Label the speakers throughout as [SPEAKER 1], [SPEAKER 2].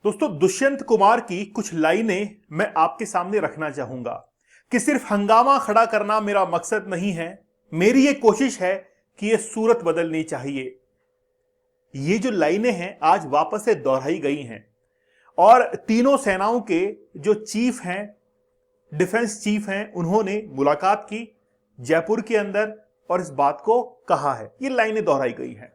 [SPEAKER 1] दोस्तों, दुष्यंत कुमार की कुछ लाइनें मैं आपके सामने रखना चाहूंगा कि सिर्फ हंगामा खड़ा करना मेरा मकसद नहीं है। मेरी ये कोशिश है कि ये सूरत बदलनी चाहिए। ये जो लाइनें हैं आज वापस से दोहराई गई हैं और तीनों सेनाओं के जो चीफ हैं, डिफेंस चीफ हैं, उन्होंने मुलाकात की जयपुर के अंदर और इस बात को कहा है। ये लाइनें दोहराई गई हैं।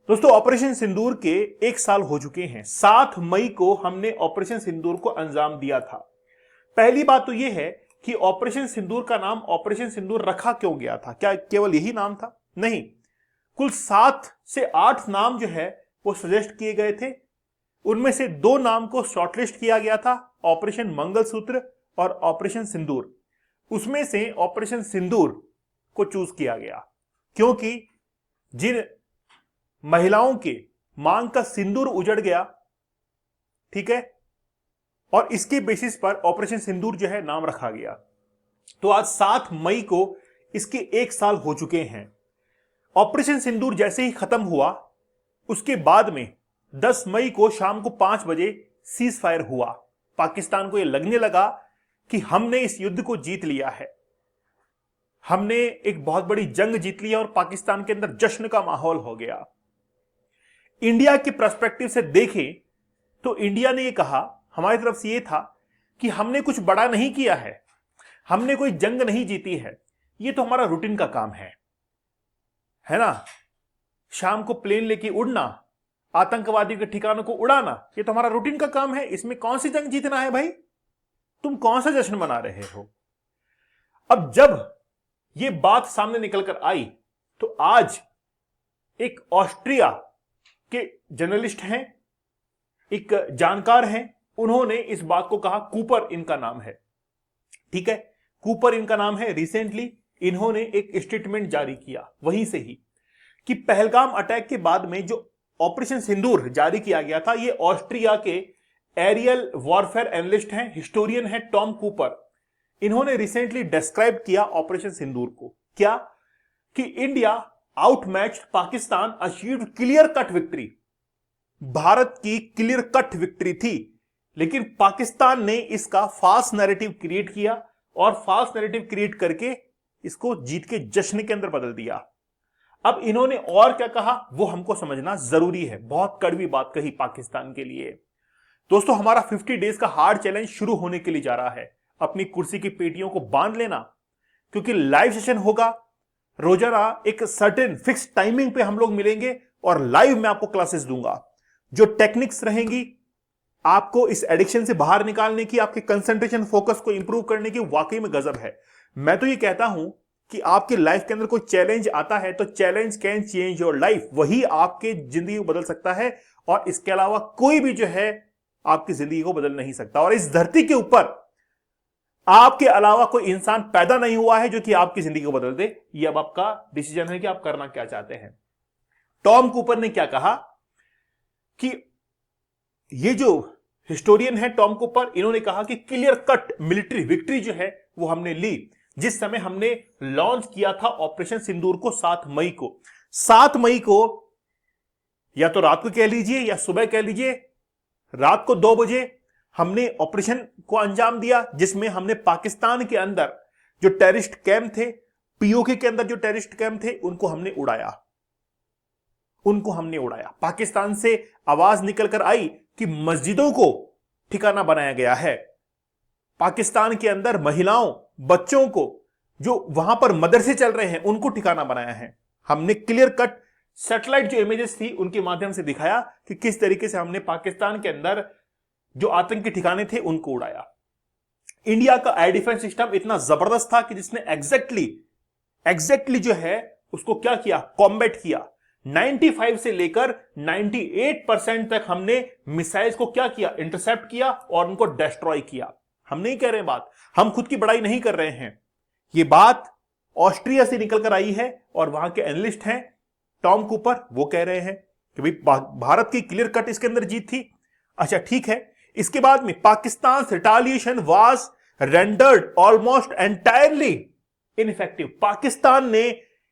[SPEAKER 1] दोस्तों, ऑपरेशन सिंदूर के 1 साल हो चुके हैं। 7 मई को हमने ऑपरेशन सिंदूर को अंजाम दिया था। पहली बात तो यह है कि ऑपरेशन सिंदूर का नाम ऑपरेशन सिंदूर रखा क्यों गया था? क्या केवल यही नाम था? नहीं, कुल 7 से 8 नाम जो है वो सजेस्ट किए गए थे। उनमें से 2 नाम को शॉर्टलिस्ट किया गया था, ऑपरेशन मंगलसूत्र और ऑपरेशन सिंदूर। उसमें से ऑपरेशन सिंदूर को चूज किया गया क्योंकि जिन महिलाओं के मांग का सिंदूर उजड़ गया, ठीक है, और इसके बेसिस पर ऑपरेशन सिंदूर जो है नाम रखा गया। तो आज 7 मई को इसके 1 साल हो चुके हैं। ऑपरेशन सिंदूर जैसे ही खत्म हुआ, उसके बाद में 10 मई को शाम को 5 बजे सीज फायर हुआ। पाकिस्तान को यह लगने लगा कि हमने इस युद्ध को जीत लिया है, हमने एक बहुत बड़ी जंग जीत ली है और पाकिस्तान के अंदर जश्न का माहौल हो गया। इंडिया के पर्सपेक्टिव से देखें तो इंडिया ने यह कहा, हमारी तरफ से यह था कि हमने कुछ बड़ा नहीं किया है, हमने कोई जंग नहीं जीती है, यह तो हमारा रूटीन का काम है ना। शाम को प्लेन लेके उड़ना, आतंकवादियों के ठिकानों को उड़ाना, यह तो हमारा रूटीन का काम है। इसमें कौन सी जंग जीतना है भाई? तुम कौन सा जश्न मना रहे हो? अब जब यह बात सामने निकलकर आई तो आज एक ऑस्ट्रिया के जर्नलिस्ट हैं, एक जानकार हैं, उन्होंने इस बात को कहा। कूपर इनका नाम है, ठीक है, कूपर इनका नाम है। रिसेंटली इन्होंने एक स्टेटमेंट जारी किया वहीं से ही कि पहलगाम अटैक के बाद में जो ऑपरेशन सिंदूर जारी किया गया था, ये ऑस्ट्रिया के एरियल वॉरफेयर एनालिस्ट हैं, हिस्टोरियन हैं, टॉम कूपर। इन्होंने रिसेंटली डिस्क्राइब किया ऑपरेशन सिंदूर को, क्या कि India outmatched Pakistan, achieved clear cut victory. Bharat की क्लियर कट विक्ट्री थी, लेकिन पाकिस्तान ने इसका फास्ट नैरेटिव क्रिएट किया और फास्ट नैरेटिव क्रिएट करके इसको जीत के जश्न के अंदर बदल दिया। अब इन्होंने और क्या कहा वो हमको समझना जरूरी है। बहुत कड़वी बात कही पाकिस्तान के लिए। दोस्तों, हमारा 50 डेज का हार्ड चैलेंज शुरू होने के लिए जा रहा है। अपनी कुर्सी की पेटियों को बांध लेना, क्योंकि लाइव सेशन होगा रोजाना। एक सर्टेन फिक्स टाइमिंग पे हम लोग मिलेंगे और लाइव में आपको क्लासेस दूंगा। जो टेक्निक्स रहेंगी आपको इस एडिक्शन से बाहर निकालने की, आपके कंसंट्रेशन फोकस को इंप्रूव करने की, वाकई में गजब है। मैं तो ये कहता हूं कि आपकी लाइफ के अंदर कोई चैलेंज आता है तो challenge can change your life, वही आपके जिंदगी को बदल सकता है और इसके अलावा कोई भी जो है आपकी जिंदगी को बदल नहीं सकता। और इस धरती के ऊपर आपके अलावा कोई इंसान पैदा नहीं हुआ है जो कि आपकी जिंदगी को बदल दे। ये अब आपका डिसीजन है कि आप करना क्या चाहते हैं। टॉम कूपर ने क्या कहा कि ये जो हिस्टोरियन है टॉम कूपर, इन्होंने कहा कि क्लियर कट मिलिट्री विक्ट्री जो है वो हमने ली जिस समय हमने लॉन्च किया था ऑपरेशन सिंदूर को 7 मई को। 7 मई को या तो रात को कह लीजिए या सुबह कह लीजिए, रात को 2 बजे हमने ऑपरेशन को अंजाम दिया, जिसमें हमने पाकिस्तान के अंदर जो टेररिस्ट कैंप थे, पीओके के अंदर जो टेररिस्ट कैंप थे, उनको हमने उड़ाया। पाकिस्तान से आवाज निकलकर आई कि मस्जिदों को ठिकाना बनाया गया है। पाकिस्तान के अंदर महिलाओं, बच्चों को जो वहां पर मदरसे चल रहे हैं उनको ठिकाना बनाया है। हमने क्लियर कट सैटेलाइट जो इमेजेस थी उनके माध्यम से दिखाया कि किस तरीके से हमने पाकिस्तान के अंदर जो आतंकी ठिकाने थे उनको उड़ाया। इंडिया का एयर डिफेंस सिस्टम इतना जबरदस्त था कि जिसने एग्जैक्टली जो है उसको क्या किया, कॉम्बैट किया। 95 से लेकर 98% तक हमने मिसाइल्स को क्या किया, इंटरसेप्ट किया और उनको डिस्ट्रॉय किया। हम नहीं कह रहे बात, हम खुद की बड़ाई नहीं कर रहे हैं, ये बात ऑस्ट्रिया से निकलकर आई है और वहां के एनालिस्ट हैं टॉम कूपर, वो कह रहे हैं कि भाई भारत की क्लियर कट इसके अंदर जीत थी। अच्छा ठीक है, इसके बाद में Pakistan retaliation was rendered almost entirely ineffective. Pakistan ने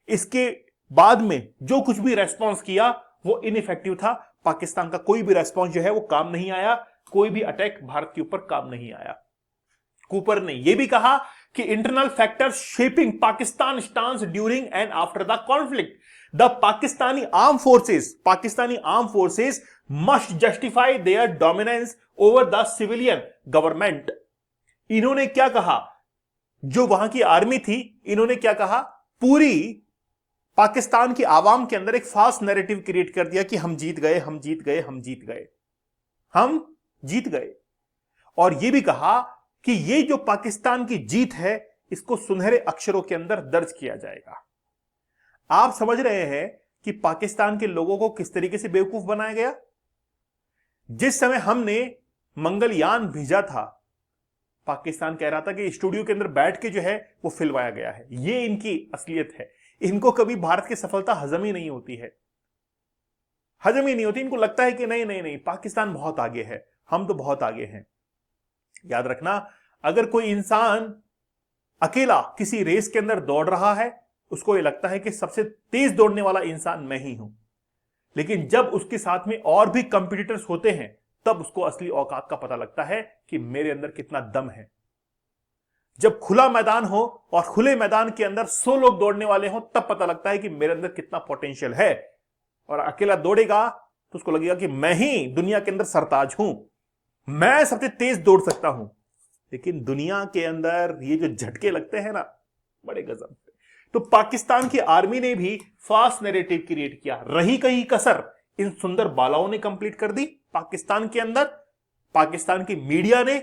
[SPEAKER 1] इसके बाद में जो कुछ भी रेस्पॉन्स किया वो इनइफेक्टिव था। पाकिस्तान का कोई भी रेस्पॉन्स जो है वो काम नहीं आया, कोई भी अटैक भारत के ऊपर काम नहीं आया। कूपर ने यह भी कहा कि internal factors shaping Pakistan stance during and after the conflict, the Pakistani arm forces must justify there dominance over the civilian government. इन्होंने क्या कहा, जो वहां की आर्मी थी, इन्होंने क्या कहा, पूरी पाकिस्तान की आवाम के अंदर एक फास्ट नैरेटिव क्रिएट कर दिया कि हम जीत गए, हम जीत गए, हम जीत गए, हम जीत गए। और यह भी कहा कि ये जो पाकिस्तान की जीत है इसको सुनहरे अक्षरों के अंदर दर्ज किया जाएगा। आप समझ रहे हैं कि पाकिस्तान के लोगों को किस तरीके से बेवकूफ बनाया गया। जिस समय हमने मंगलयान भेजा था, पाकिस्तान कह रहा था कि स्टूडियो के अंदर बैठ के जो है वो फिल्माया गया है। ये इनकी असलियत है। इनको कभी भारत की सफलता हजम ही नहीं होती है, हजम ही नहीं होती। इनको लगता है कि नहीं नहीं नहीं, पाकिस्तान बहुत आगे है, हम तो बहुत आगे हैं। याद रखना, अगर कोई इंसान अकेला किसी रेस के अंदर दौड़ रहा है, उसको यह लगता है कि सबसे तेज दौड़ने वाला इंसान मैं ही हूं। लेकिन जब उसके साथ में और भी कंपीटिटर्स होते हैं, तब उसको असली औकात का पता लगता है कि मेरे अंदर कितना दम है। जब खुला मैदान हो और खुले मैदान के अंदर 100 लोग दौड़ने वाले हों, तब पता लगता है कि मेरे अंदर कितना पोटेंशियल है। और अकेला दौड़ेगा तो उसको लगेगा कि मैं ही दुनिया के अंदर सरताज हूं, मैं सबसे तेज दौड़ सकता हूं। लेकिन दुनिया के अंदर ये जो झटके लगते हैं ना, बड़े गजब के। तो पाकिस्तान की आर्मी ने भी फास्ट नैरेटिव क्रिएट किया। रही कहीं कसर इन सुंदर बालाओं ने कंप्लीट कर दी पाकिस्तान के अंदर। पाकिस्तान की मीडिया ने,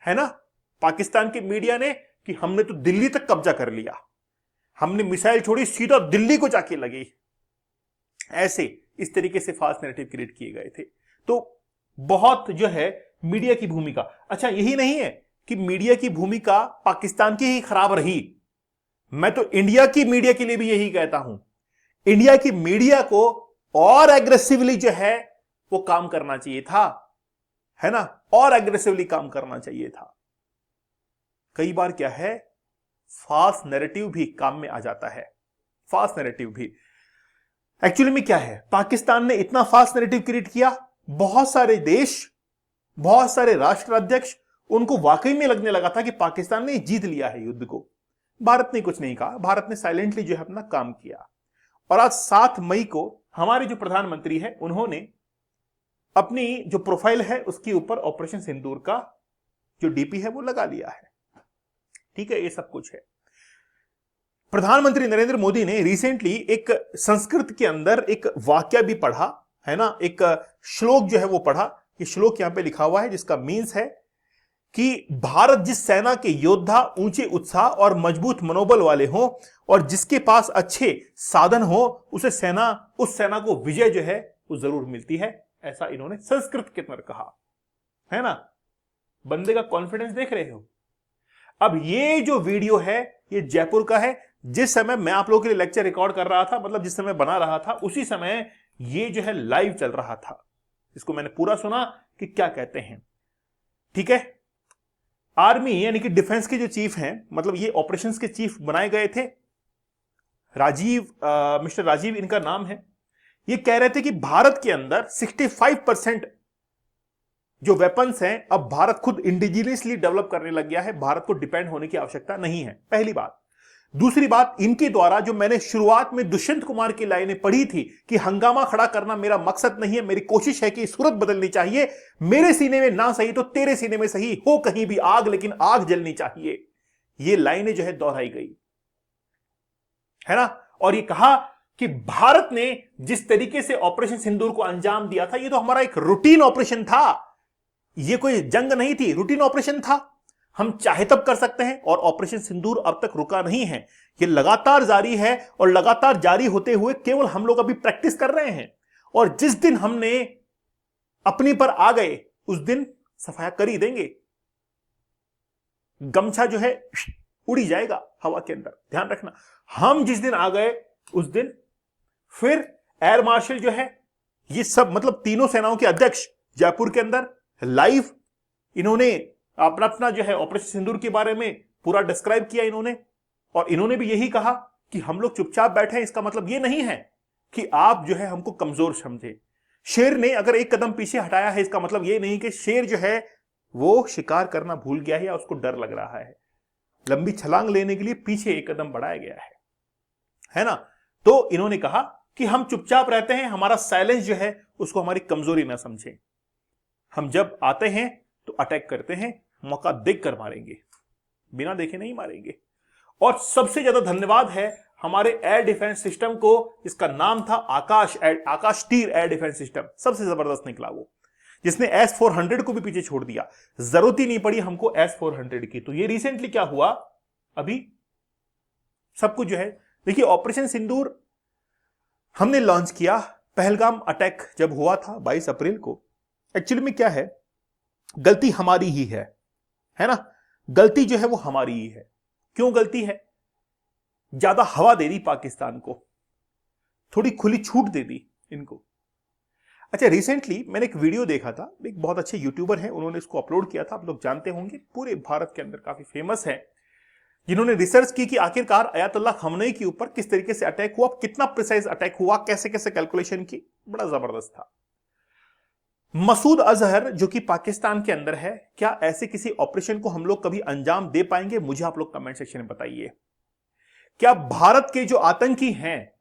[SPEAKER 1] है ना, पाकिस्तान की मीडिया ने कि हमने तो दिल्ली तक कब्जा कर लिया, हमने मिसाइल छोड़ी सीधा दिल्ली को जाके लगी। ऐसे इस तरीके से फास्ट नैरेटिव क्रिएट किए गए थे। तो बहुत जो है मीडिया की भूमिका, अच्छा यही नहीं है कि मीडिया की भूमिका पाकिस्तान की ही खराब रही, मैं तो इंडिया की मीडिया के लिए भी यही कहता हूं। इंडिया की मीडिया को और एग्रेसिवली जो है वो काम करना चाहिए था, है ना, और एग्रेसिवली काम करना चाहिए था। कई बार क्या है, फास्ट नैरेटिव भी काम में आ जाता है। फास्ट नैरेटिव भी एक्चुअली में क्या है, पाकिस्तान ने इतना फास्ट नैरेटिव क्रिएट किया, बहुत सारे देश, बहुत सारे राष्ट्राध्यक्ष, उनको वाकई में लगने लगा था कि पाकिस्तान ने जीत लिया है युद्ध को। भारत ने कुछ नहीं कहा, भारत ने साइलेंटली जो है अपना काम किया। और आज 7 मई को हमारे जो प्रधानमंत्री है, उन्होंने अपनी जो प्रोफाइल है उसके ऊपर ऑपरेशन सिंदूर का जो डीपी है वो लगा लिया है। ठीक है, ये सब कुछ है। प्रधानमंत्री नरेंद्र मोदी ने रिसेंटली एक संस्कृत के अंदर एक वाक्य भी पढ़ा, है ना, एक श्लोक जो है वो पढ़ा। ये श्लोक यहां पे लिखा हुआ है जिसका मीन्स है कि भारत जिस सेना के योद्धा ऊंचे उत्साह और मजबूत मनोबल वाले हों और जिसके पास अच्छे साधन हो, उस सेना को विजय जो है वो जरूर मिलती है। ऐसा इन्होंने संस्कृत के अंदर कहा, है ना। बंदे का कॉन्फिडेंस देख रहे हो। अब ये जो वीडियो है ये जयपुर का है। जिस समय मैं आप लोगों के लिए लेक्चर रिकॉर्ड कर रहा था, मतलब जिस समय बना रहा था, उसी समय ये जो है लाइव चल रहा था। इसको मैंने पूरा सुना कि क्या कहते हैं। ठीक है, आर्मी यानी कि डिफेंस के जो चीफ हैं, मतलब ये ऑपरेशंस के चीफ बनाए गए थे, मिस्टर राजीव इनका नाम है। ये कह रहे थे कि भारत के अंदर 65% जो वेपन्स हैं अब भारत खुद इंडिजिनियसली डेवलप करने लग गया है। भारत को डिपेंड होने की आवश्यकता नहीं है, पहली बात। दूसरी बात, इनके द्वारा जो मैंने शुरुआत में दुष्यंत कुमार की लाइनें पढ़ी थी कि हंगामा खड़ा करना मेरा मकसद नहीं है, मेरी कोशिश है कि सूरत बदलनी चाहिए, मेरे सीने में ना सही तो तेरे सीने में सही हो कहीं भी आग, लेकिन आग जलनी चाहिए। ये लाइनें जो है दोहराई गई, है ना। और ये कहा कि भारत ने जिस तरीके से ऑपरेशन सिंदूर को अंजाम दिया था, ये तो हमारा एक रूटीन ऑपरेशन था, ये कोई जंग नहीं थी, रूटीन ऑपरेशन था। हम चाहे तब कर सकते हैं। और ऑपरेशन सिंदूर अब तक रुका नहीं है, ये लगातार जारी है। और लगातार जारी होते हुए केवल हम लोग अभी प्रैक्टिस कर रहे हैं। और जिस दिन हमने अपनी पर आ गए, उस दिन सफाया कर ही देंगे। गमछा जो है उड़ी जाएगा हवा के अंदर, ध्यान रखना। हम जिस दिन आ गए उस दिन फिर एयर मार्शल जो है, ये सब मतलब तीनों सेनाओं के अध्यक्ष जयपुर के अंदर लाइव इन्होंने अपना अपना जो है ऑपरेशन सिंदूर के बारे में पूरा डिस्क्राइब किया इन्होंने। और इन्होंने भी यही कहा कि हम लोग चुपचाप बैठे हैं, इसका मतलब ये नहीं है कि आप जो है हमको कमजोर समझे। शेर ने अगर एक कदम पीछे हटाया है, इसका मतलब ये नहीं कि शेर जो है वो शिकार करना भूल गया है या उसको डर लग रहा है। लंबी छलांग लेने के लिए पीछे एक कदम बढ़ाया गया है ना। तो इन्होंने कहा कि हम चुपचाप रहते हैं, हमारा साइलेंस जो है उसको हमारी कमजोरी ना समझें। हम जब आते हैं तो अटैक करते हैं, मौका देखकर मारेंगे, बिना देखे नहीं मारेंगे। और सबसे ज्यादा धन्यवाद है हमारे एयर डिफेंस सिस्टम को, जिसका नाम था आकाश तीर एयर डिफेंस सिस्टम। सबसे जबरदस्त निकला वो, जिसने S-400 को भी पीछे छोड़ दिया। जरूरत ही नहीं पड़ी हमको S-400 की। तो ये रिसेंटली क्या हुआ, अभी सब कुछ जो है, देखिए ऑपरेशन सिंदूर हमने लॉन्च किया। पहलगाम अटैक जब हुआ था 22 अप्रैल को, एक्चुअली में क्या है, गलती हमारी ही है ना। गलती जो है वो हमारी ही है। क्यों गलती है? ज्यादा हवा दे दी पाकिस्तान को, थोड़ी खुली छूट दे दी इनको। अच्छा, रिसेंटली मैंने एक वीडियो देखा था, एक बहुत अच्छे यूट्यूबर हैं, उन्होंने इसको अपलोड किया था, आप लोग जानते होंगे, पूरे भारत के अंदर काफी फेमस है, जिन्होंने रिसर्च की कि आखिरकार अयातुल्लाह खamenei के ऊपर किस तरीके से अटैक हुआ, कितना प्रिसाइज अटैक हुआ, कैसे कैसे कैलकुलेशन की, बड़ा जबरदस्त था। मसूद अजहर जो कि पाकिस्तान के अंदर है, क्या ऐसे किसी ऑपरेशन को हम लोग कभी अंजाम दे पाएंगे? मुझे आप लोग कमेंट सेक्शन में बताइए। क्या भारत के जो आतंकी हैं,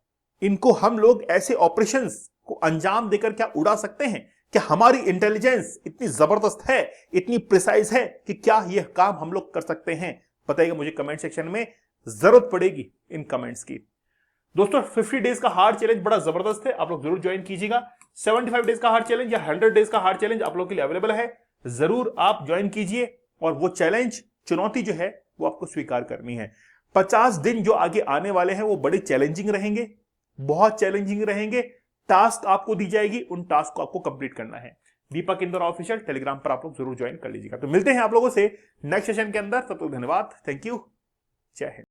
[SPEAKER 1] इनको हम लोग ऐसे ऑपरेशंस को अंजाम देकर क्या उड़ा सकते हैं? क्या हमारी इंटेलिजेंस इतनी जबरदस्त है, इतनी प्रिसाइज है कि क्या यह काम हम लोग कर सकते हैं? बताइएगा मुझे कमेंट सेक्शन में, जरूरत पड़ेगी इन कमेंट्स की। दोस्तों 50 डेज का हार्ड चैलेंज बड़ा जबरदस्त है, आप लोग जरूर ज्वाइन कीजिएगा। 75 डेज का हार्ड चैलेंज या 100 डेज का हार्ड चैलेंज आप लोग के लिए अवेलेबल है, जरूर आप ज्वाइन कीजिए। और वो चैलेंज, चुनौती जो है वो आपको स्वीकार करनी है। 50 दिन जो आगे आने वाले हैं वो बड़े चैलेंजिंग रहेंगे, बहुत चैलेंजिंग रहेंगे। टास्क आपको दी जाएगी, उन टास्क को आपको कंप्लीट करना है। दीपक इंदौर ऑफिशियल टेलीग्राम पर आप लोग जरूर ज्वाइन कर लीजिएगा। तो मिलते हैं आप लोगों से नेक्स्ट सेशन के अंदर, तब तक धन्यवाद, थैंक यू, जय हिंद।